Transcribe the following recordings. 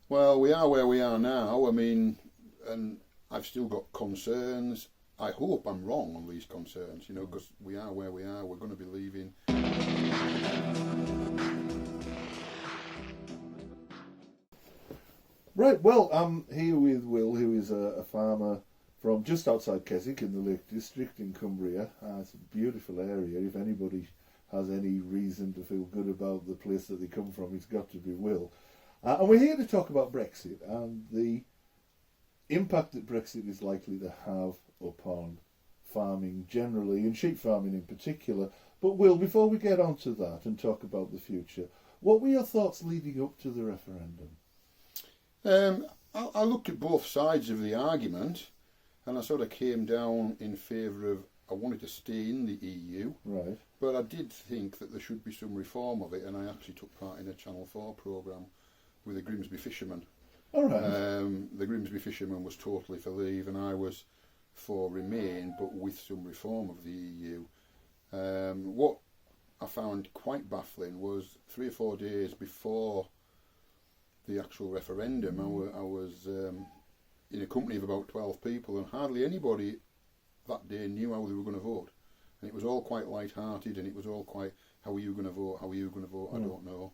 Well, we are where we are now. I mean, and I've still got concerns. I hope I'm wrong on these concerns, because we are where we are. We're going to be leaving. Right, well, I'm here with Will, who is a farmer from just outside Keswick in the Lake District in Cumbria. It's a beautiful area. If anybody has any reason to feel good about the place that they come from, it's got to be Will. And we're here to talk about Brexit and the impact that Brexit is likely to have upon farming generally and sheep farming in particular. But Will, before we get on to that and talk about the future, what were your thoughts leading up to the referendum? I looked at both sides of the argument, and I sort of came down in favour of I wanted to stay in the EU, right? But I did think that there should be some reform of it, and I actually took part in a Channel 4 programme with the Grimsby fishermen. All right. The Grimsby fisherman was totally for leave, and I was for remain, but with some reform of the EU. What I found quite baffling was 3 or 4 days before the actual referendum, I was in a company of about 12 people, and hardly anybody that day knew how they were going to vote. And it was all quite light-hearted, and it was all quite, how are you going to vote, how are you going to vote, I don't know.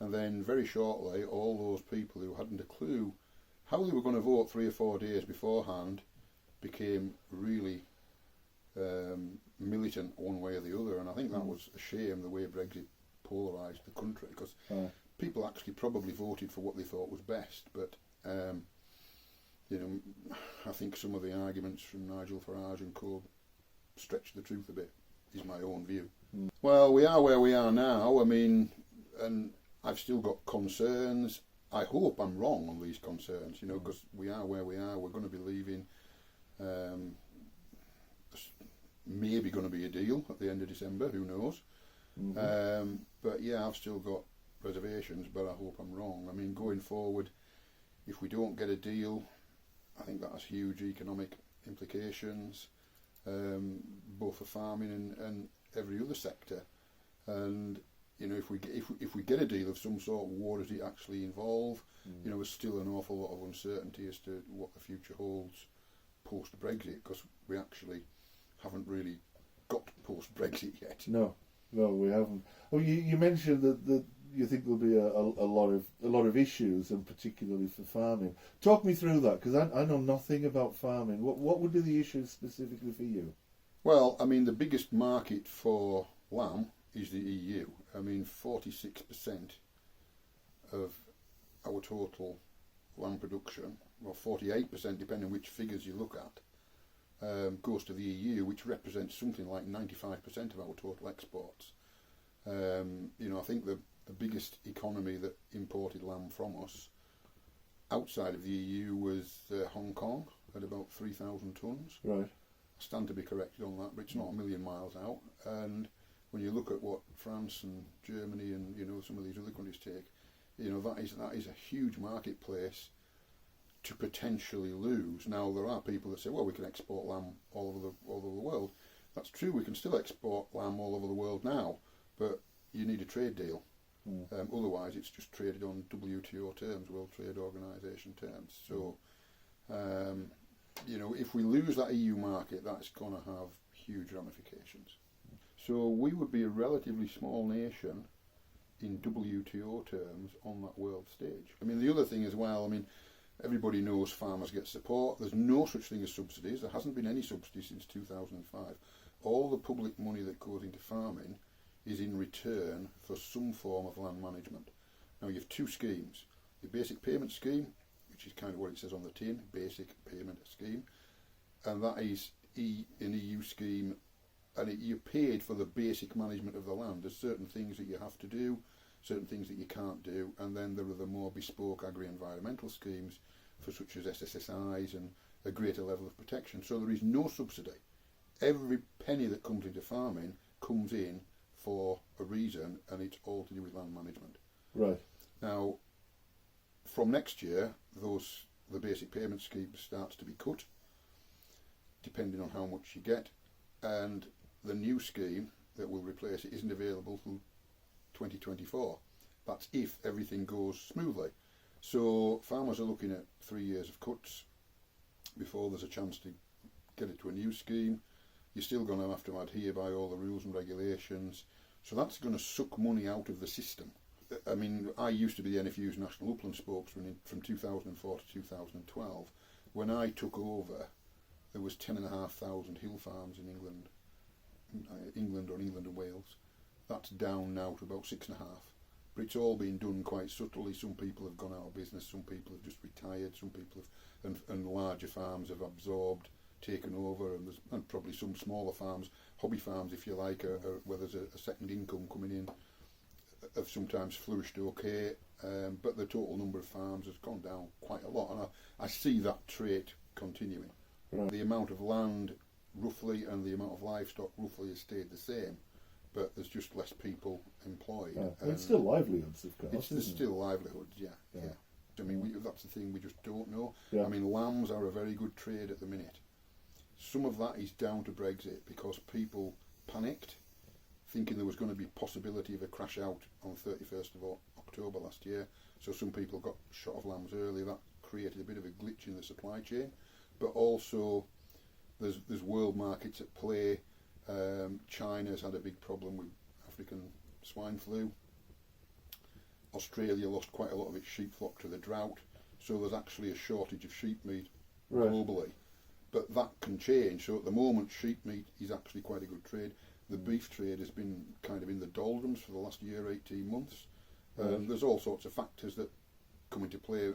And then very shortly, all those people who hadn't a clue how they were going to vote 3 or 4 days beforehand became really militant one way or the other. And I think that was a shame, the way Brexit polarised the country, because people actually probably voted for what they thought was best. But, I think some of the arguments from Nigel Farage and co stretch the truth a bit, is my own view. Well, we are where we are now. I mean, and I've still got concerns. I hope I'm wrong on these concerns, because we are where we are. We're going to be leaving. Maybe going to be a deal at the end of December, who knows. But yeah, I've still got reservations, but I hope I'm wrong. I mean, going forward, if we don't get a deal, I think that has huge economic implications, both for farming and every other sector. And if we get a deal of some sort, what does it actually involve? There's still an awful lot of uncertainty as to what the future holds post Brexit, because we actually haven't really got post Brexit yet. No, we haven't. Oh, you mentioned that you think there'll be a lot of issues, and particularly for farming. Talk me through that, because I know nothing about farming. What would be the issues specifically for you? Well, I mean, the biggest market for lamb is the EU. I mean, 46% of our total lamb production, or 48% depending on which figures you look at, goes to the EU, which represents something like 95% of our total exports. I think the biggest economy that imported lamb from us outside of the EU was Hong Kong, at about 3,000 tonnes. Right. I stand to be corrected on that, but it's not a million miles out. And when you look at what France and Germany and some of these other countries take, that is a huge marketplace to potentially lose. Now there are people that say, well, we can export lamb all over the world. That's true. We can still export lamb all over the world now, but you need a trade deal. Otherwise, it's just traded on WTO terms, World Trade Organization terms. So, if we lose that EU market, that's going to have huge ramifications. So we would be a relatively small nation in WTO terms on that world stage. I mean, the other thing as well, everybody knows farmers get support. There's no such thing as subsidies. There hasn't been any subsidies since 2005. All the public money that goes into farming is in return for some form of land management. Now you have 2 schemes. The basic payment scheme, which is kind of what it says on the tin, basic payment scheme, and that is an EU scheme, and you're paid for the basic management of the land. There's certain things that you have to do, certain things that you can't do, and then there are the more bespoke agri-environmental schemes for such as SSSIs and a greater level of protection. So there is no subsidy. Every penny that comes into farming comes in for a reason, and it's all to do with land management. Right. Now, from next year, the basic payment scheme starts to be cut, depending on how much you get, and the new scheme that will replace it isn't available till 2024. That's if everything goes smoothly. So farmers are looking at 3 years of cuts before there's a chance to get it to a new scheme. You're still going to have to adhere by all the rules and regulations. So that's going to suck money out of the system. I mean, I used to be the NFU's National Upland spokesman from 2004 to 2012. When I took over, there was 10,500 hill farms in England or England and Wales. That's down now to about 6,500. But it's all been done quite subtly. Some people have gone out of business, some people have just retired, some people have, and larger farms have absorbed, taken over, and probably some smaller farms, hobby farms if you like, where there's a second income coming in, have sometimes flourished okay, but the total number of farms has gone down quite a lot, and I see that trait continuing. Right. The amount of land roughly and the amount of livestock roughly has stayed the same, but there's just less people employed. It's still livelihoods, of course. It's still livelihoods, yeah. I mean, that's the thing, we just don't know. Yeah. I mean, lambs are a very good trade at the minute. Some of that is down to Brexit because people panicked, thinking there was going to be possibility of a crash out on 31st of October last year. So some people got shot of lambs early. That created a bit of a glitch in the supply chain. But also, there's world markets at play. China's had a big problem with African swine flu. Australia lost quite a lot of its sheep flock to the drought. So there's actually a shortage of sheep meat globally. But that can change. So at the moment, sheep meat is actually quite a good trade. The beef trade has been kind of in the doldrums for the last year, 18 months. There's all sorts of factors that come into play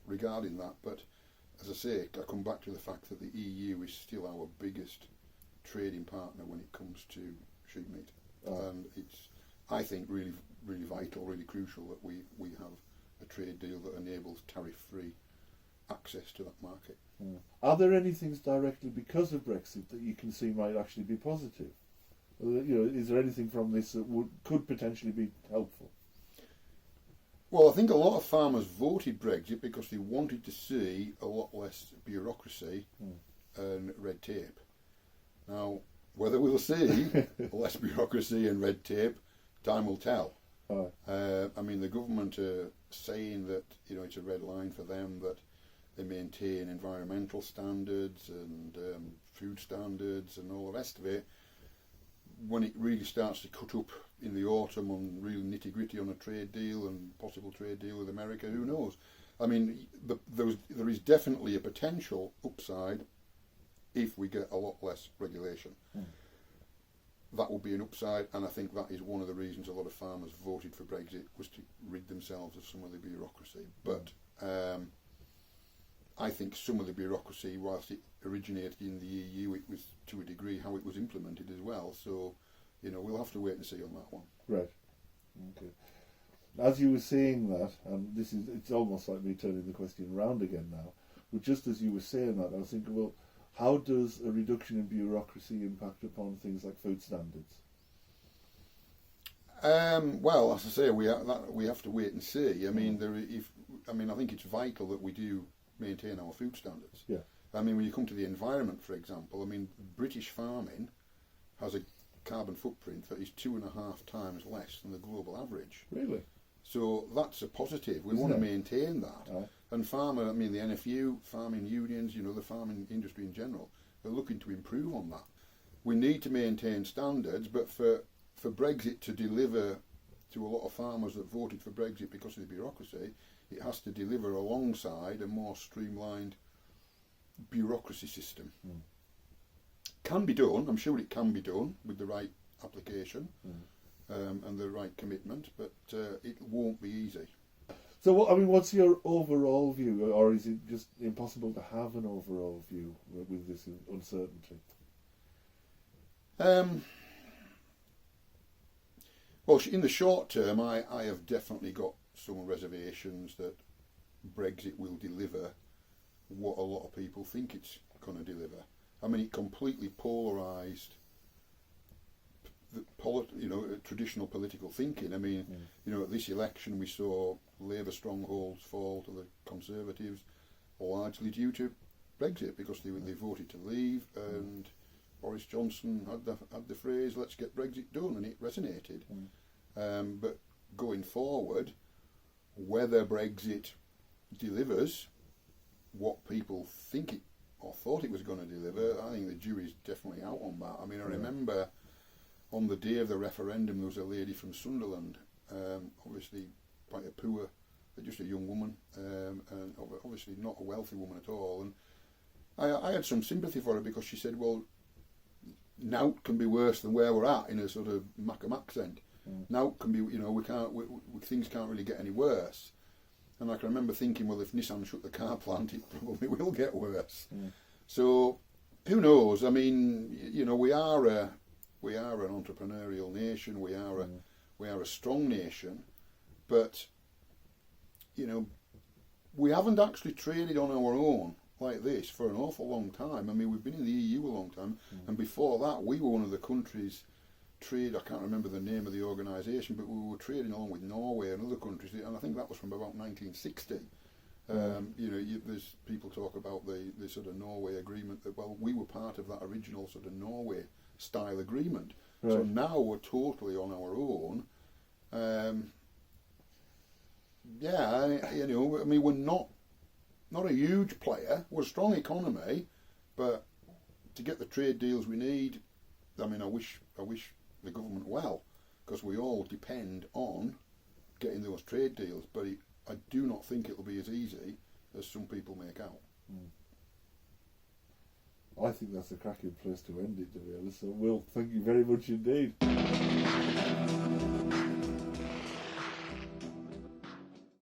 regarding that. But as I say, I come back to the fact that the EU is still our biggest trading partner when it comes to sheep meat. And it's, I think, really, really vital, really crucial that we have a trade deal that enables tariff-free access to that market. Are there any things directly because of Brexit that you can see might actually be positive? Is there anything from this that could potentially be helpful? Well, I think a lot of farmers voted Brexit because they wanted to see a lot less bureaucracy and red tape. Now, whether we'll see less bureaucracy and red tape, time will tell. I mean, the government are saying that it's a red line for them that they maintain environmental standards and food standards and all the rest of it. When it really starts to cut up in the autumn on real nitty-gritty on a trade deal and possible trade deal with America, who knows? I mean, there is definitely a potential upside if we get a lot less regulation. That would be an upside, and I think that is one of the reasons a lot of farmers voted for Brexit, was to rid themselves of some of the bureaucracy. But I think some of the bureaucracy, whilst it originated in the EU, it was to a degree how it was implemented as well. So, we'll have to wait and see on that one. Right. Okay. As you were saying that, and it's almost like me turning the question round again now, but just as you were saying that, I was thinking, well, how does a reduction in bureaucracy impact upon things like food standards? Well, as I say, we have to wait and see. I mean, I think it's vital that we do maintain our food standards. Yeah. I mean, when you come to the environment, for example, I mean, British farming has a carbon footprint that is 2.5 times less than the global average. Really? So that's a positive. We Isn't want to it? maintain that. Right. And the NFU, farming unions, the farming industry in general, are looking to improve on that. We need to maintain standards, but for Brexit to deliver to a lot of farmers that voted for Brexit because of the bureaucracy, it has to deliver alongside a more streamlined bureaucracy system. Can be done, I'm sure it can be done with the right application and the right commitment, but it won't be easy. So, what's your overall view, or is it just impossible to have an overall view with this uncertainty? Well, in the short term, I have definitely got some reservations that Brexit will deliver what a lot of people think it's going to deliver. I mean, it completely polarised traditional political thinking. I mean, at this election we saw Labour strongholds fall to the Conservatives, largely due to Brexit, because they voted to leave, and Boris Johnson had the phrase, "Let's get Brexit done," and it resonated. But going forward, whether Brexit delivers what people think it or thought it was going to deliver, I think the jury's definitely out on that. I mean, I remember on the day of the referendum, there was a lady from Sunderland, obviously quite a poor, just a young woman, and obviously not a wealthy woman at all. And I had some sympathy for her because she said, well, nought can be worse than where we're at, in a sort of Macam accent. Nought can be, you know, things can't really get any worse. And I can remember thinking, well, if Nissan shut the car plant, it probably will get worse. So, who knows? I mean, you know, we are an entrepreneurial nation. We are a strong nation, but you know, we haven't actually traded on our own like this for an awful long time. I mean, we've been in the EU a long time, and before that, we were one of the countries. I can't remember the name of the organisation, but we were trading along with Norway and other countries, and I think that was from about 1960. You know, there's people talk about the sort of Norway agreement that, well, we were part of that original sort of Norway style agreement. Right. So now we're totally on our own. You know, I mean, we're not a huge player. We're a strong economy, but to get the trade deals we need, I mean, I wish the government well, because we all depend on getting those trade deals, but I do not think it'll be as easy as some people make out. I think that's a cracking place to end it, to be honest. So, Will, thank you very much indeed.